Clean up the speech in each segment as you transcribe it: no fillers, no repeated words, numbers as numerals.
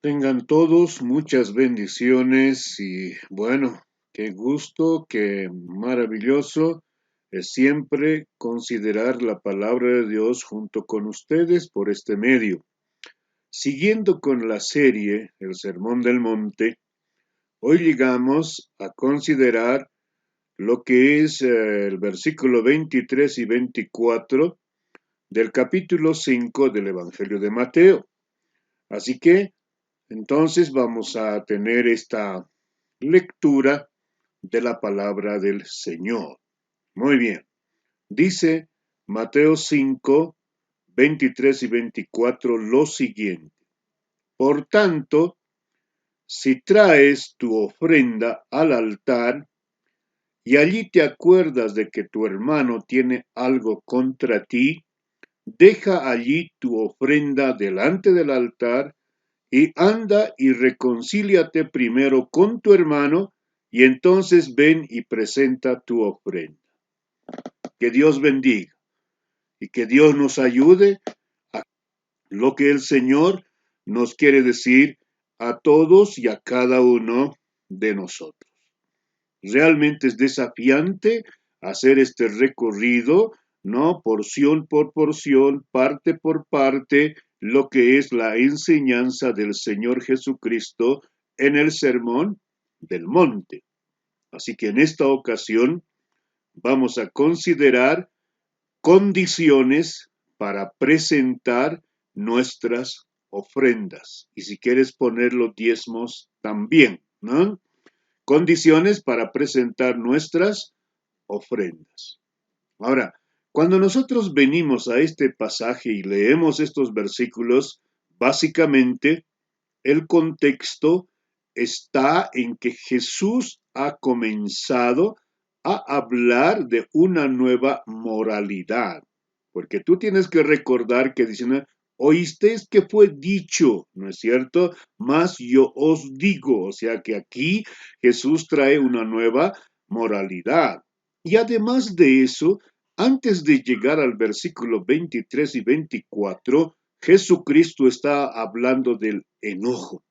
Tengan todos muchas bendiciones y bueno, qué gusto, qué maravilloso es siempre considerar la palabra de Dios junto con ustedes por este medio. Siguiendo con la serie El Sermón del Monte, hoy llegamos a considerar lo que es el versículo 23 y 24 del capítulo 5 del Evangelio de Mateo. Así que entonces vamos a tener esta lectura de la palabra del Señor. Muy bien. Dice Mateo 5, 23 y 24 lo siguiente. Por tanto, si traes tu ofrenda al altar y allí te acuerdas de que tu hermano tiene algo contra ti, deja allí tu ofrenda delante del altar y anda y reconcíliate primero con tu hermano y entonces ven y presenta tu ofrenda. Que Dios bendiga y que Dios nos ayude a lo que el Señor nos quiere decir a todos y a cada uno de nosotros. Realmente es desafiante hacer este recorrido, ¿no? Porción por porción, parte por parte, lo que es la enseñanza del Señor Jesucristo en el Sermón del Monte. Así que en esta ocasión vamos a considerar condiciones para presentar nuestras ofrendas. Y si quieres poner los diezmos también, ¿no? Condiciones para presentar nuestras ofrendas. Ahora, cuando nosotros venimos a este pasaje y leemos estos versículos, básicamente el contexto está en que Jesús ha comenzado a hablar de una nueva moralidad. Porque tú tienes que recordar que dicen, oísteis que fue dicho, ¿no es cierto? Mas yo os digo, o sea que aquí Jesús trae una nueva moralidad. Y además de eso, antes de llegar al versículo 23 y 24, Jesucristo está hablando del enojo,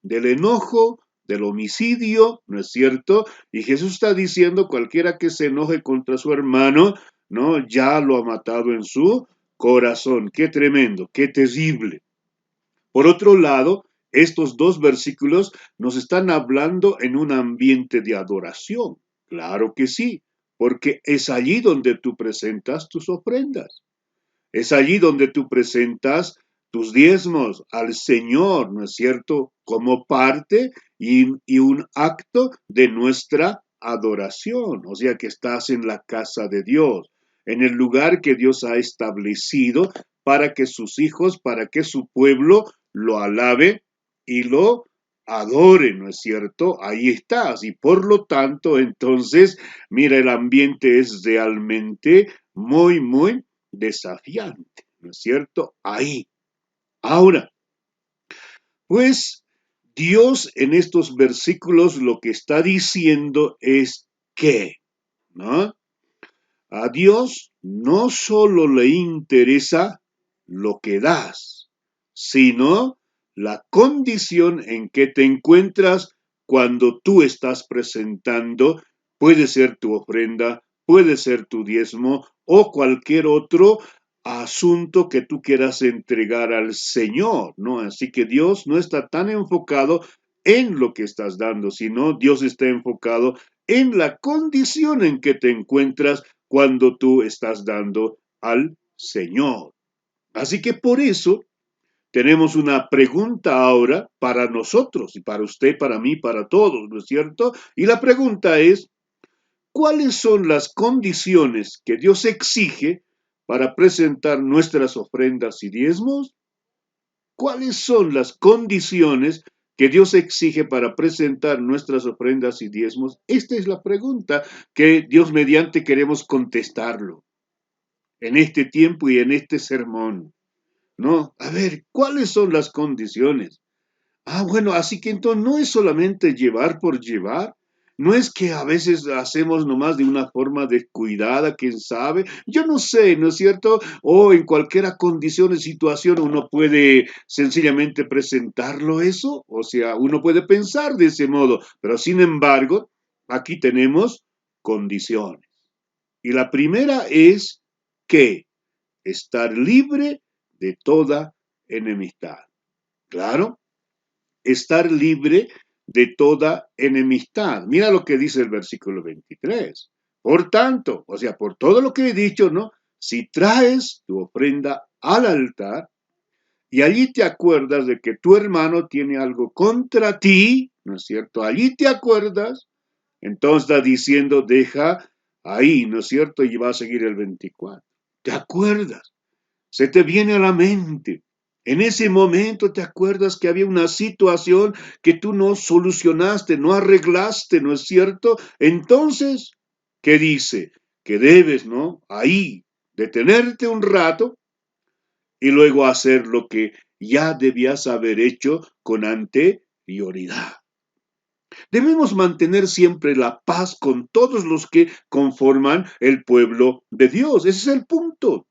del homicidio, ¿no es cierto? Y Jesús está diciendo, cualquiera que se enoje contra su hermano, ¿no? Ya lo ha matado en su corazón. Qué tremendo, qué terrible. Por otro lado, estos dos versículos nos están hablando en un ambiente de adoración. Claro que sí, porque es allí donde tú presentas tus ofrendas. Es allí donde tú presentas tus diezmos al Señor, ¿no es cierto? Como parte y un acto de nuestra adoración. O sea que estás en la casa de Dios, en el lugar que Dios ha establecido para que sus hijos, para que su pueblo lo alabe y lo adore, ¿no es cierto? Ahí estás. Y por lo tanto, entonces, mira, el ambiente es realmente muy desafiante, ¿no es cierto? Ahí. Ahora, pues Dios en estos versículos lo que está diciendo es que, ¿no? A Dios no solo le interesa lo que das, sino la condición en que te encuentras cuando tú estás presentando, puede ser tu ofrenda, puede ser tu diezmo o cualquier otro asunto que tú quieras entregar al Señor, ¿no? Así que Dios no está tan enfocado en lo que estás dando, sino Dios está enfocado en la condición en que te encuentras cuando tú estás dando al Señor. Así que por eso tenemos una pregunta ahora para nosotros y para usted, para mí, para todos, ¿no es cierto? Y la pregunta es, ¿cuáles son las condiciones que Dios exige para presentar nuestras ofrendas y diezmos? ¿Cuáles son las condiciones que Dios exige para presentar nuestras ofrendas y diezmos? Esta es la pregunta que Dios mediante queremos contestarlo en este tiempo y en este sermón, ¿no? A ver, ¿cuáles son las condiciones? Ah, bueno, así que entonces no es solamente llevar por llevar, No es que a veces hacemos nomás de una forma descuidada, quién sabe. Yo no sé, ¿no es cierto? O en cualquier condición o situación uno puede sencillamente presentarlo eso. O sea, uno puede pensar de ese modo. Pero sin embargo, aquí tenemos condiciones. Y la primera es que estar libre de toda enemistad. Claro, estar libre de toda enemistad. Mira lo que dice el versículo 23. Por tanto, o sea, por todo lo que he dicho, ¿no? Si traes tu ofrenda al altar y allí te acuerdas de que tu hermano tiene algo contra ti, ¿no es cierto? Allí te acuerdas, entonces está diciendo, deja ahí, ¿no es cierto? Y va a seguir el 24. ¿Te acuerdas? Se te viene a la mente. En ese momento te acuerdas que había una situación que tú no solucionaste, no arreglaste, ¿no es cierto? Entonces, ¿qué dice? Que debes, ¿no? Ahí, detenerte un rato y luego hacer lo que ya debías haber hecho con anterioridad. Debemos mantener siempre la paz con todos los que conforman el pueblo de Dios. Ese es el punto.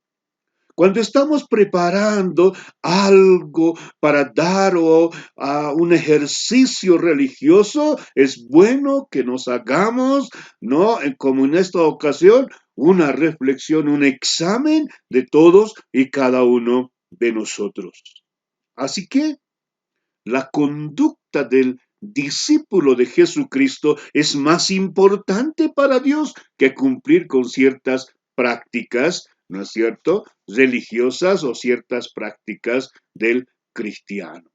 Cuando estamos preparando algo para dar o a un ejercicio religioso, es bueno que nos hagamos, ¿no? Como en esta ocasión, una reflexión, un examen de todos y cada uno de nosotros. Así que la conducta del discípulo de Jesucristo es más importante para Dios que cumplir con ciertas prácticas, ¿no es cierto?, religiosas o ciertas prácticas del cristiano.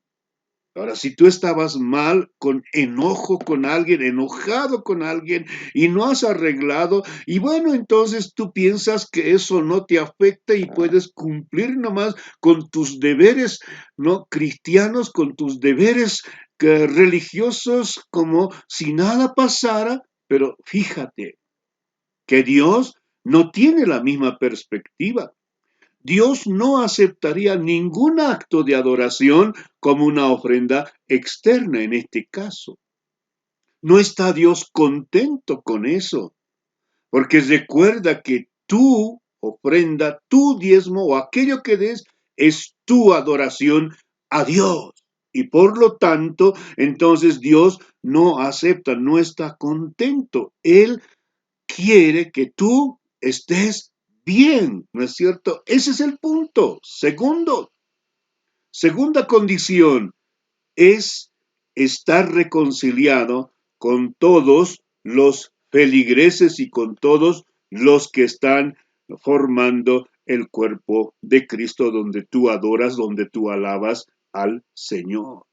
Ahora, si tú estabas mal, con enojo con alguien, enojado con alguien y no has arreglado, y bueno, entonces tú piensas que eso no te afecta y puedes cumplir nomás con tus deberes, no cristianos, con tus deberes religiosos, como si nada pasara, pero fíjate que Dios no tiene la misma perspectiva. Dios no aceptaría ningún acto de adoración como una ofrenda externa en este caso. No está Dios contento con eso, porque recuerda que tu ofrenda, tu diezmo o aquello que des es tu adoración a Dios. Y por lo tanto, entonces Dios no acepta, no está contento. Él quiere que tú estés bien, ¿no es cierto? Ese es el punto. Segunda condición es estar reconciliado con todos los feligreses y con todos los que están formando el cuerpo de Cristo, donde tú adoras, donde tú alabas al Señor.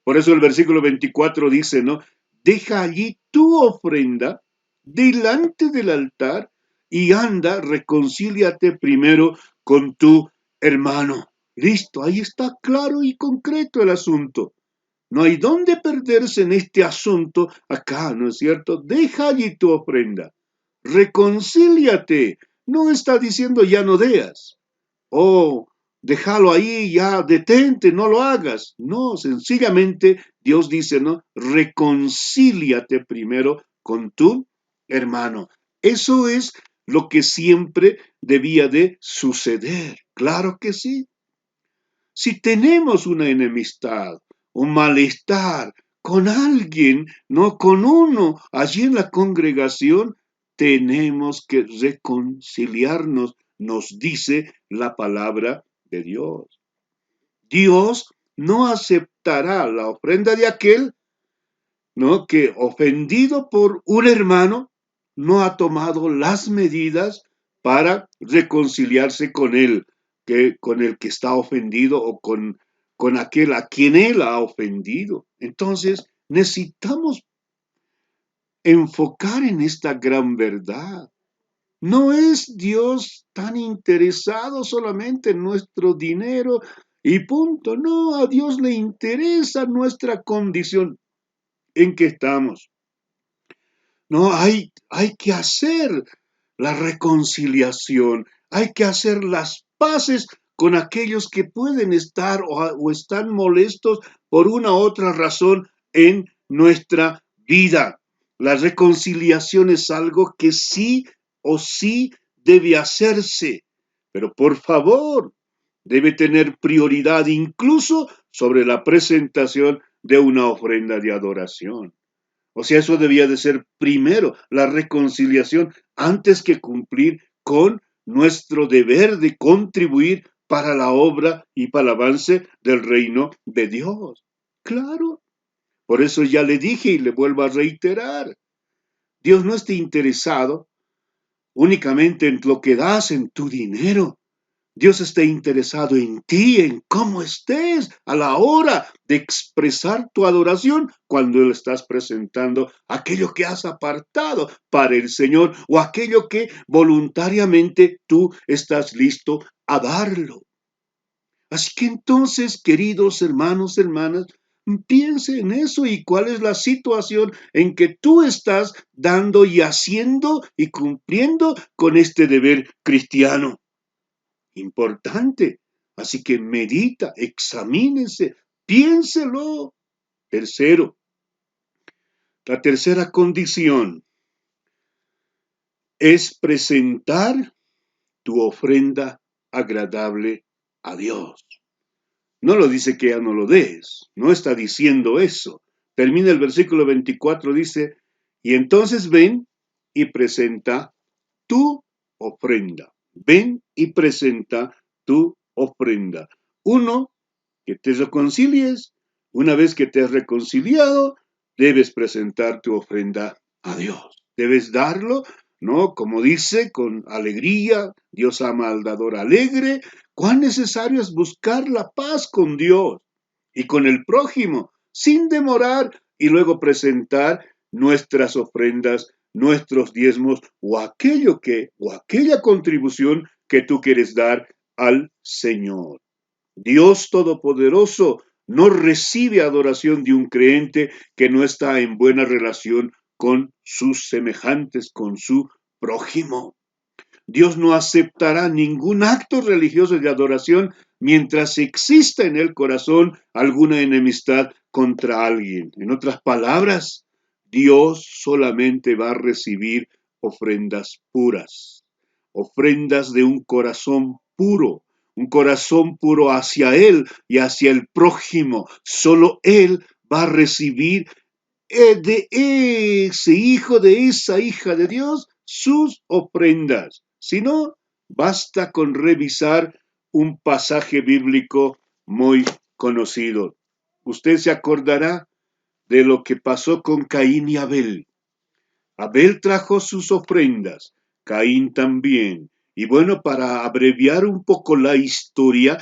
Por eso el versículo 24 dice, ¿no? Deja allí tu ofrenda delante del altar y anda, reconcíliate primero con tu hermano. Listo, ahí está claro y concreto el asunto. No hay dónde perderse en este asunto acá, ¿no es cierto? Deja allí tu ofrenda. Reconcíliate. No está diciendo ya no deas. Oh, déjalo ahí, ya detente, no lo hagas. No, sencillamente Dios dice, ¿no? Reconcíliate primero con tu hermano. Eso es lo que siempre debía de suceder. Claro que sí. Si tenemos una enemistad, un malestar con alguien, no con uno, allí en la congregación, tenemos que reconciliarnos, nos dice la palabra de Dios. Dios no aceptará la ofrenda de aquel, ¿no?, que ofendido por un hermano no ha tomado las medidas para reconciliarse con él, con el que está ofendido o con aquel a quien él ha ofendido. Entonces, necesitamos enfocar en esta gran verdad. No es Dios tan interesado solamente en nuestro dinero y punto. No, a Dios le interesa nuestra condición en que estamos. No, hay que hacer la reconciliación, hay que hacer las paces con aquellos que pueden estar o están molestos por una u otra razón en nuestra vida. La reconciliación es algo que sí o sí debe hacerse, pero por favor, debe tener prioridad incluso sobre la presentación de una ofrenda de adoración. O sea, eso debía de ser primero, la reconciliación, antes que cumplir con nuestro deber de contribuir para la obra y para el avance del reino de Dios. Claro, por eso ya le dije y le vuelvo a reiterar, Dios no está interesado únicamente en lo que das, en tu dinero. Dios está interesado en ti, en cómo estés a la hora de expresar tu adoración cuando le estás presentando aquello que has apartado para el Señor o aquello que voluntariamente tú estás listo a darlo. Así que entonces, queridos hermanos, hermanas, piense en eso y cuál es la situación en que tú estás dando y haciendo y cumpliendo con este deber cristiano. Importante. Así que medita, examínese, piénselo. Tercero, la tercera condición es presentar tu ofrenda agradable a Dios. No lo dice que ya no lo des, no está diciendo eso. Termina el versículo 24, dice, y entonces ven y presenta tu ofrenda. Ven y presenta tu ofrenda. Uno, que te reconcilies. Una vez que te has reconciliado, debes presentar tu ofrenda a Dios. Debes darlo, ¿no? Como dice, con alegría. Dios ama al dador alegre. Cuán necesario es buscar la paz con Dios y con el prójimo, sin demorar, y luego presentar nuestras ofrendas, nuestros diezmos o aquella contribución que tú quieres dar al Señor. Dios Todopoderoso no recibe adoración de un creyente que no está en buena relación con sus semejantes, con su prójimo. Dios no aceptará ningún acto religioso de adoración mientras exista en el corazón alguna enemistad contra alguien. En otras palabras, Dios solamente va a recibir ofrendas puras, ofrendas de un corazón puro hacia Él y hacia el prójimo. Solo Él va a recibir de ese hijo, de esa hija de Dios, sus ofrendas. Si no, basta con revisar un pasaje bíblico muy conocido. Usted se acordará de lo que pasó con Caín y Abel. Abel trajo sus ofrendas, Caín también. Y bueno, para abreviar un poco la historia,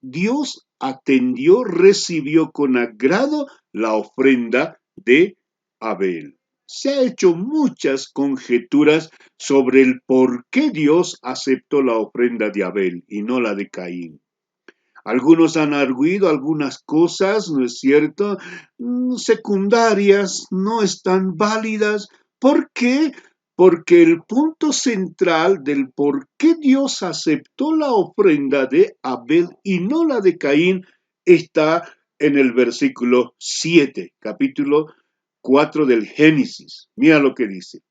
Dios atendió, recibió con agrado la ofrenda de Abel. Se ha hecho muchas conjeturas sobre el por qué Dios aceptó la ofrenda de Abel y no la de Caín. Algunos han arguido algunas cosas, ¿no es cierto? Secundarias, no están válidas. ¿Por qué? Porque el punto central del por qué Dios aceptó la ofrenda de Abel y no la de Caín está en el versículo 7, capítulo 4 del Génesis. Mira lo que dice.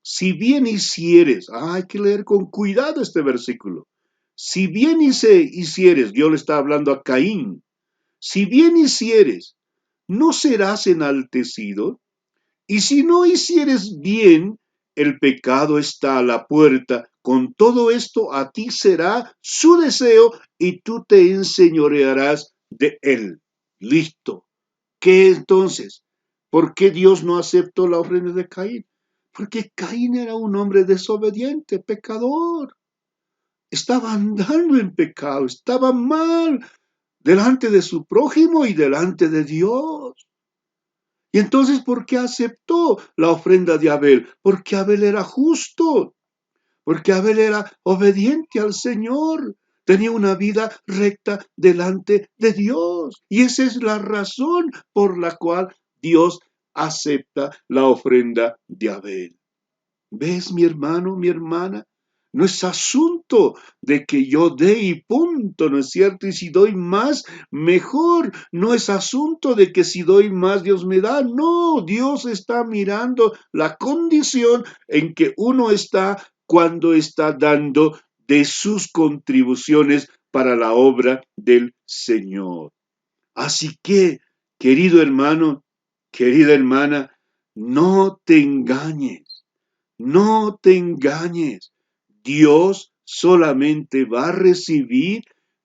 Si bien hicieres, hay que leer con cuidado este versículo. Si bien hicieres, Dios le está hablando a Caín, si bien hicieres, ¿no serás enaltecido? Y si no hicieres bien, el pecado está a la puerta. Con todo esto a ti será su deseo y tú te enseñorearás de él. Listo. ¿Qué entonces? ¿Por qué Dios no aceptó la ofrenda de Caín? Porque Caín era un hombre desobediente, pecador. Estaba andando en pecado, estaba mal delante de su prójimo y delante de Dios. Y entonces, ¿por qué aceptó la ofrenda de Abel? Porque Abel era justo, porque Abel era obediente al Señor, tenía una vida recta delante de Dios. Y esa es la razón por la cual Dios acepta la ofrenda de Abel. ¿Ves, mi hermano, mi hermana? No es asunto de que yo dé y punto, ¿no es cierto? Y si doy más, mejor. No es asunto de que si doy más, Dios me da. No, Dios está mirando la condición en que uno está cuando está dando de sus contribuciones para la obra del Señor. Así que, querido hermano, querida hermana, no te engañes. No te engañes. Dios solamente va a recibir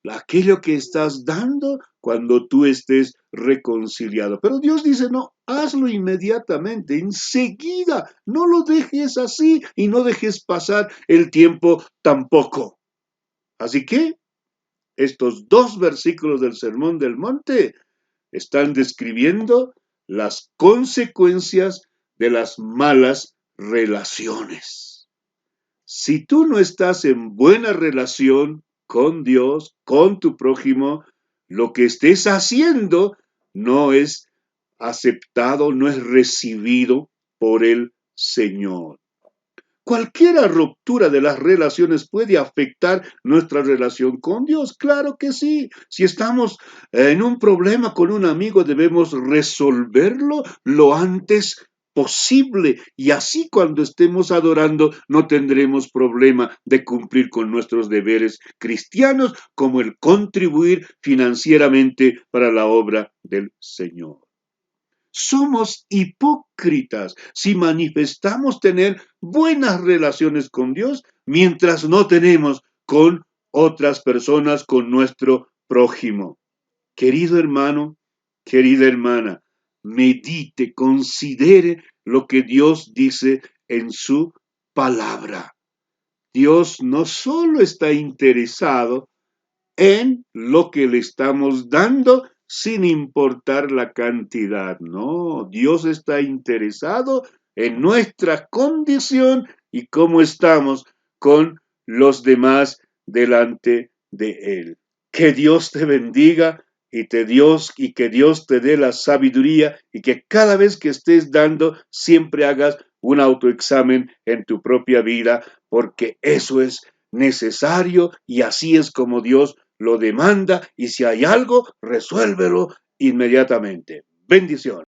aquello que estás dando cuando tú estés reconciliado. Pero Dios dice, no, hazlo inmediatamente, enseguida. No lo dejes así y no dejes pasar el tiempo tampoco. Así que estos dos versículos del Sermón del Monte están describiendo las consecuencias de las malas relaciones. Si tú no estás en buena relación con Dios, con tu prójimo, lo que estés haciendo no es aceptado, no es recibido por el Señor. Cualquier ruptura de las relaciones puede afectar nuestra relación con Dios. Claro que sí. Si estamos en un problema con un amigo, debemos resolverlo lo antes posible. Y así cuando estemos adorando, no tendremos problema de cumplir con nuestros deberes cristianos, como el contribuir financieramente para la obra del Señor. Somos hipócritas si manifestamos tener buenas relaciones con Dios mientras no tenemos con otras personas, con nuestro prójimo. Querido hermano, querida hermana, medite, considere lo que Dios dice en su palabra. Dios no solo está interesado en lo que le estamos dando sin importar la cantidad. No, Dios está interesado en nuestra condición y cómo estamos con los demás delante de Él. Que Dios te bendiga y que Dios te dé la sabiduría y que cada vez que estés dando siempre hagas un autoexamen en tu propia vida, porque eso es necesario y así es como Dios lo demanda, y si hay algo, resuélvelo inmediatamente. Bendición.